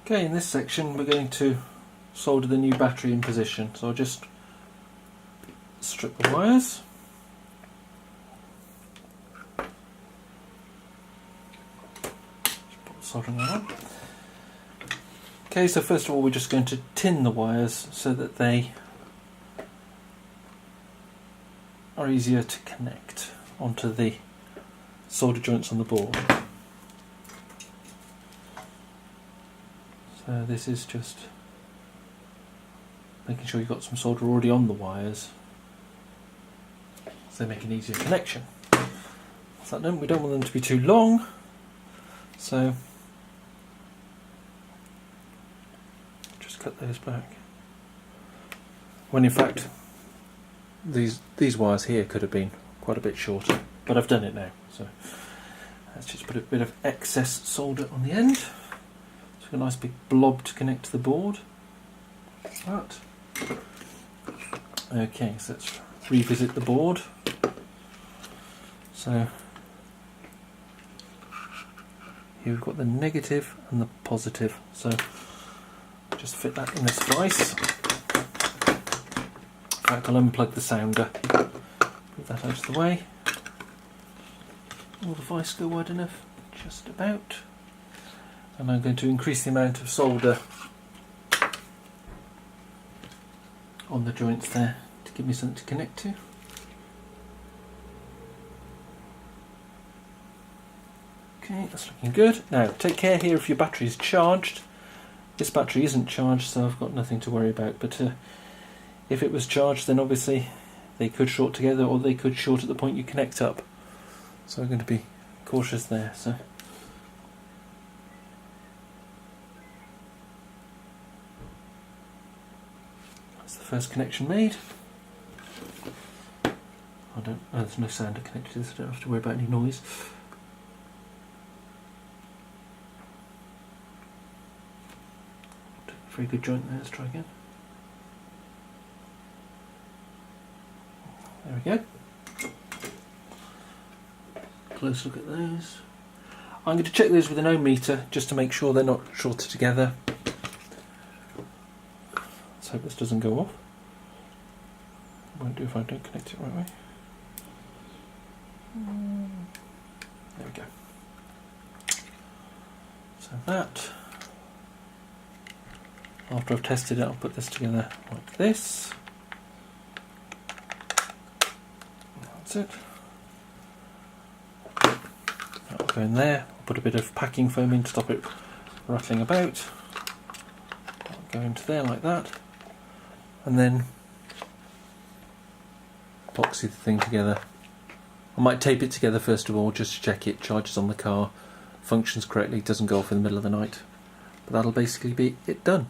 Okay, in this section we're going to solder the new battery in position, so I'll just strip the wires. Just put the soldering on. Okay, so first of all we're just going to tin the wires so that they are easier to connect onto the solder joints on the board. So this is just making sure you've got some solder already on the wires so they make an easier connection. So then we don't want them to be too long, so just cut those back. When in fact these wires here could have been quite a bit shorter, but I've done it now. So let's just put a bit of excess solder on the end. So a nice big blob to connect to the board. Like that. Okay, so let's revisit the board. So here we've got the negative and the positive. So just fit that in this vise. In fact, I'll unplug the sounder. Move that out of the way. Will the vise go wide enough? Just about. And I'm going to increase the amount of solder on the joints there to give me something to connect to. Okay, that's looking good. Now take care here if your battery is charged. This battery isn't charged, so I've got nothing to worry about, but if it was charged, then obviously they could short together or they could short at the point you connect up. So I'm going to be cautious there. So that's the first connection made. There's no sounder connected to this, I don't have to worry about any noise. Very good joint there, let's try again. There we go. Close look at those. I'm going to check those with an ohm meter just to make sure they're not shorted together. Let's hope this doesn't go off. Won't do if I don't connect it right way. There we go. So that, after I've tested it, I'll put this together like this. That's it. That'll go in there. I'll put a bit of packing foam in to stop it rattling about. That'll go into there like that. And then epoxy the thing together. I might tape it together first of all just to check it charges on the car, functions correctly, doesn't go off in the middle of the night. But that'll basically be it done.